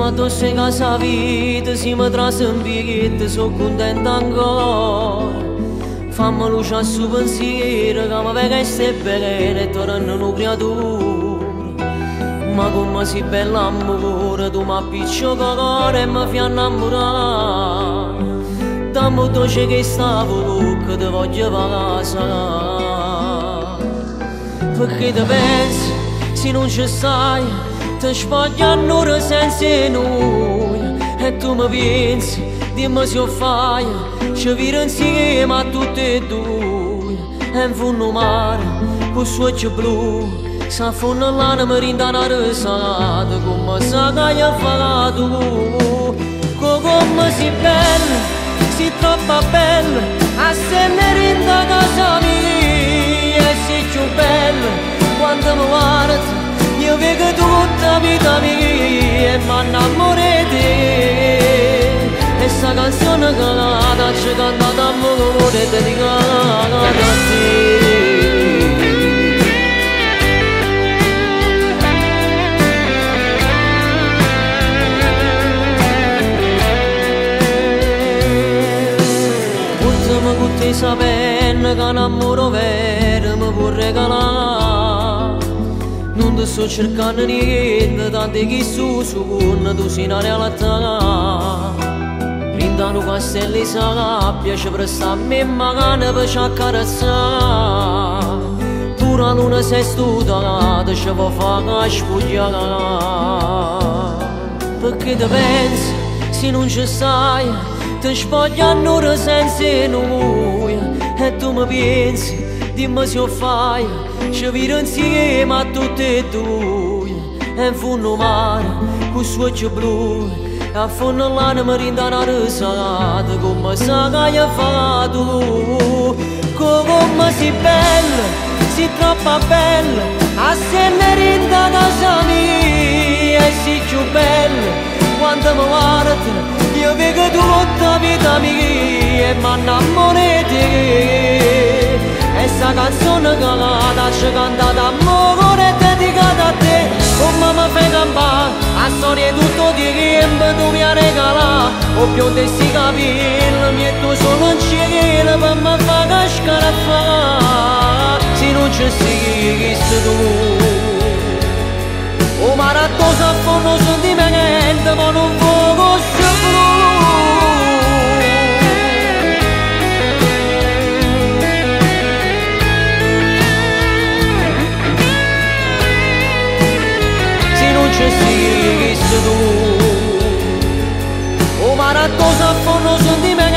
ma addosso in casa vita, si mi trase un biglietto, sono contenta ancora. Fammi luce al suo pensiero, che mi vega e stai bene, e torna una creatura. Ma come si bella amore, tu mi appiccio cuore e mi fai innamorare. Dammi dolce che stavo, che ti voglio casa. Perché ti pensi, se non ci stai, ti spogliano ora senza noi. E tu mi pensi, dimmi se lo fai, ci viro insieme a tutti e due. E in fondo mare, con suo occhio blu, si affonda l'anima rinda una risata, come sa che hai fatto tu. Come si bella, si troppo bella, a se ne rinda casa mia. E sei più bella, quando mi guardi, io vedo tutta la vita mia e mi innamoro di te. E sta canzone che la ci canta d'amore dedicata a te. Con te sapendo che un amore vero mi può regalare. Non ti sto cercando niente, tanto che su con tu sei una realtà. Prendano castelli sabbia, ci presta a me magana per ci accarezzare. Tu la luna sei studiata, ci può fare spogliare. Perché ti pensi, se non ci stai, ti spogliano ora senza noi. E tu mi pensi, dimmi se lo fai, ci viro insieme a tutti e due. E in fondo mare, con suo occhio blu, e a fondo l'anima rinda una risata, come sa che hai fatto tu. Come sei bella, sei troppo bella, a se ne rinda casa mia. E sei più bella, quando mi guardi, io vedo tutta la vita mia e mi innamoro di te. E sta canzone che la ci canta d'amore dedicata a te. Come mi fai campare, a storia tutto di riempie tu mi hai regalato. Ho più di sti capelli, mi metto solo in cielo per mi far cascare a fare. Se non ci sei chi sei tu, o marattoso a fondo sentimenti, ma non fuoco più. Se non ci sei chi sei tu, o marattoso a fondo sentimenti.